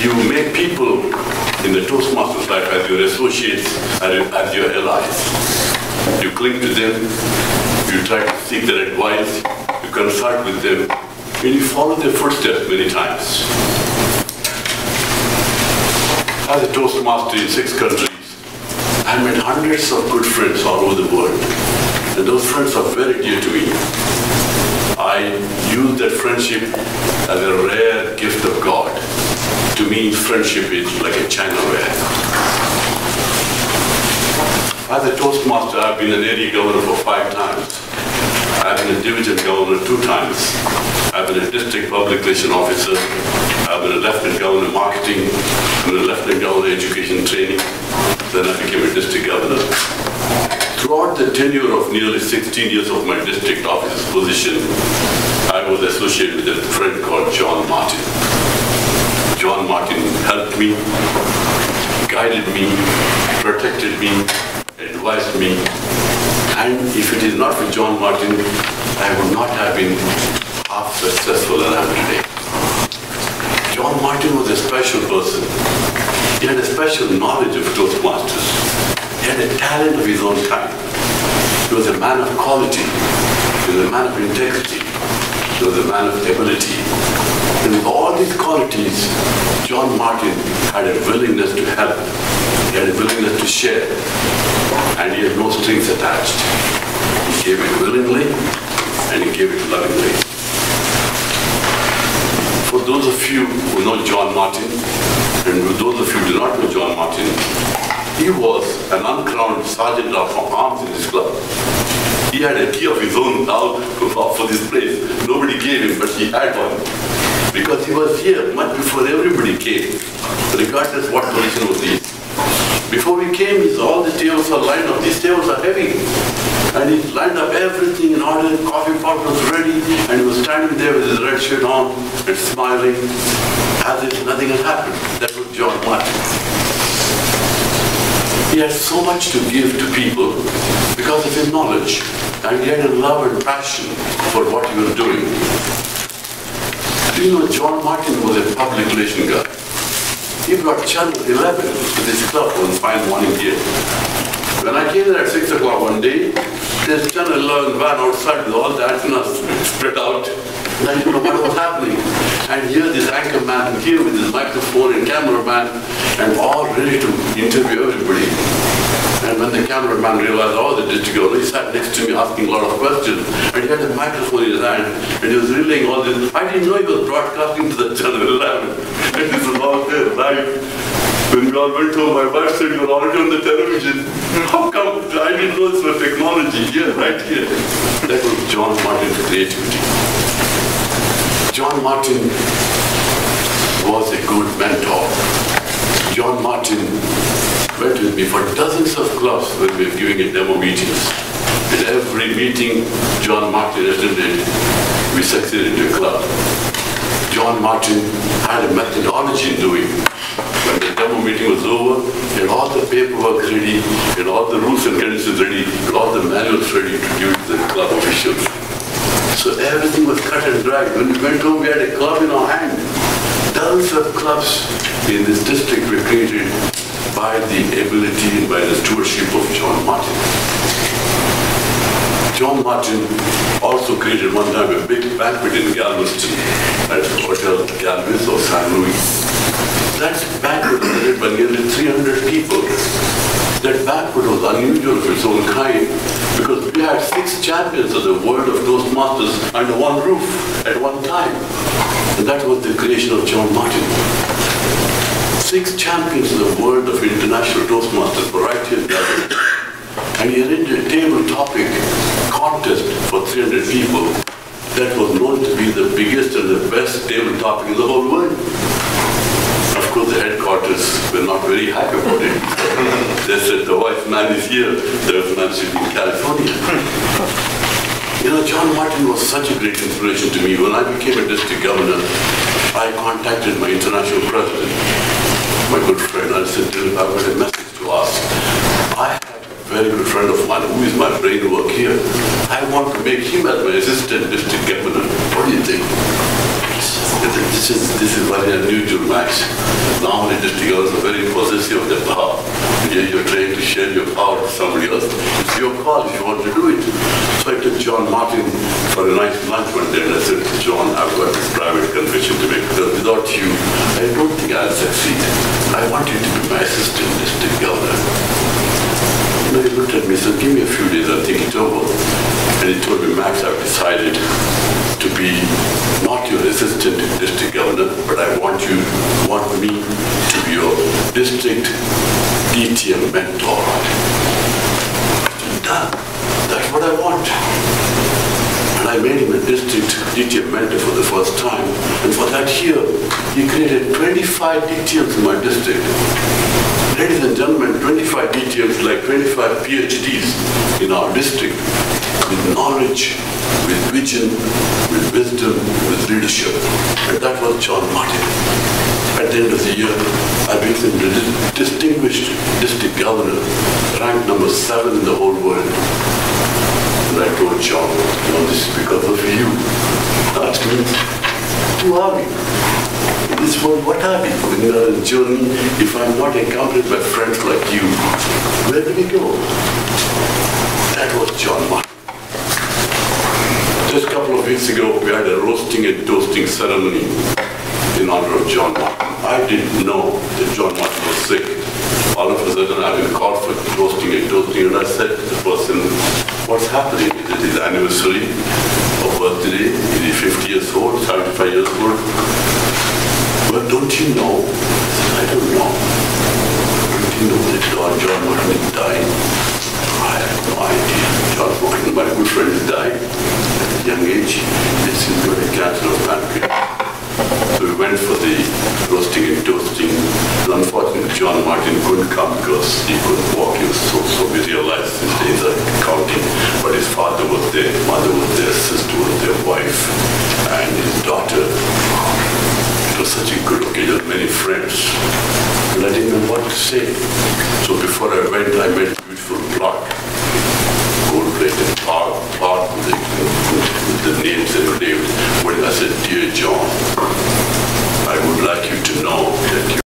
You make people in the Toastmasters life as your associates, as your allies. You cling to them, you try to seek their advice, you consult with them, and you follow their footsteps many times. As a Toastmaster in 6 countries, I met hundreds of good friends all over the world, and those friends are very dear to me. I use that friendship as a rare gift of God. To me, friendship is like a Chinaware. As a Toastmaster, I've been an area governor for 5 times. I've been a division governor 2 times. I've been a district public relation officer. I've been a lieutenant governor marketing. I've been a lieutenant governor education training. Then I became a district governor. Throughout the tenure of nearly 16 years of my district officer's position, I was associated with a friend called John Martin. John Martin helped me, guided me, protected me, advised me. And if it is not for John Martin, I would not have been half successful as I am today. John Martin was a special person. He had a special knowledge of Toastmasters. He had a talent of his own kind. He was a man of quality. He was a man of integrity. He was a man of ability. And with all these qualities, John Martin had a willingness to help. He had a willingness to share. And he had no strings attached. He gave it willingly, and he gave it lovingly. For those of you who know John Martin, and for those of you who do not know John Martin, he was an uncrowned sergeant of arms in his club. He had a key of his own now for this place. Nobody gave him, but he had one. Because he was here much before everybody came, regardless what position was he. Before we came, all the tables are lined up. These tables are heavy. And he lined up everything in order. The coffee pot was ready. And he was standing there with his red shirt on and smiling as if nothing had happened. That was John Martin. He had so much to give to people because of his knowledge. And he had a love and passion for what he was doing. Do you know John Martin was a public relation guy? He brought Channel 11 to this club one fine morning here. When I came there at 6 o'clock one day, there's Channel 11 van outside with all the antennas spread out. And I didn't know what was happening. And here this anchor man here with his microphone and cameraman and all ready to interview everybody. And when the cameraman realized all the district governor, he sat next to me asking a lot of questions. And he had a microphone in his hand and he was relaying all this. I didn't know he was broadcasting to the Channel 11. And this was all there live. When we all went home, my wife said, "You were already on the television." How come? I didn't know this was technology here, right here. That was John Martin's creativity. John Martin was a good mentor. John Martin went with me for dozens of clubs when we were giving a demo meetings. In every meeting John Martin attended, we succeeded in a club. John Martin had a methodology in doing. When the demo meeting was over, he had all the paperwork ready, he had all the rules and conditions ready, he had all the manuals ready to give to the club officials. So everything was cut and dried. When we went home, we had a club in our hand. Dozens of clubs in this district were created by the ability and by the stewardship of John Martin. John Martin also created one time a big banquet in Galveston at Hotel Galvez or San Luis. That banquet was led by nearly 300 people. That banquet was unusual of its own kind because we had 6 champions of the world of Toastmasters under one roof at one time. And that was the creation of John Martin. 6 champions of the world of international Toastmasters were right here in Galveston. And he arranged a table topic contest for 300 people that was known to be the biggest and the best table topic in the whole world. Of course, the headquarters were not very happy about it. They said, the wise man is here, the other man should be in California. You know, John Martin was such a great inspiration to me. When I became a district governor, I contacted my international president, my good friend. I said, I've got a message to ask. I have a very good friend of mine who is my brain work here. I want to make him as my assistant district governor. What do you think? This is very unusual, Max. Normally, district governors are very possessive of their power. You're trying to share your power to somebody else. It's your call if you want to do it. So I took John Martin for a nice lunch one day, and I said, John, I've got this private confession to make, because without you, I don't think I'll succeed. I want you to be my assistant district governor. He looked at me and said, give me a few days, I'll think it over. And he told me, Max, I've decided to be not your assistant district governor, but I want me to be your district DTM mentor. I said, done. That's what I want. And I made him a district DTM mentor for the first time. And for that year, he created 25 DTMs in my district. Ladies and gentlemen, 25 DTMs like 25 PhDs in our district, with knowledge, with vision, with wisdom, with leadership. And that was John Martin. At the end of the year, I became the distinguished district governor, ranked number 7 in the whole world. And I told John, this is because of you. Asked me, who are we? In this world, what are we? When we are on a journey, if I'm not accompanied by friends like you, where do we go? That was John Martin. Just a couple of weeks ago, we had a roasting and toasting ceremony in honor of John Martin. I didn't know that John Martin was sick. All of a sudden, I've been called for roasting and toasting, and I said to the person, what's happening? Is it his anniversary or birthday? Is he 50 years old, 75 years old? Well, don't you know? I said, I don't know. Don't you know that John Martin is dying? I have no idea. John Martin, my good friend, is dying at a young age. It's got a cancer of pancreas. So we went for the roasting and toasting. And unfortunately, John Martin couldn't come because he couldn't walk. He was so we realized his days are counting. But his father was there, mother was there, sister was there, wife, and his daughter. It was such a good occasion, many friends. And I didn't know what to say. So before I went, I made a beautiful plaque, gold-plated plaque with the names engraved. When I said, Dear John, I would like you to know that you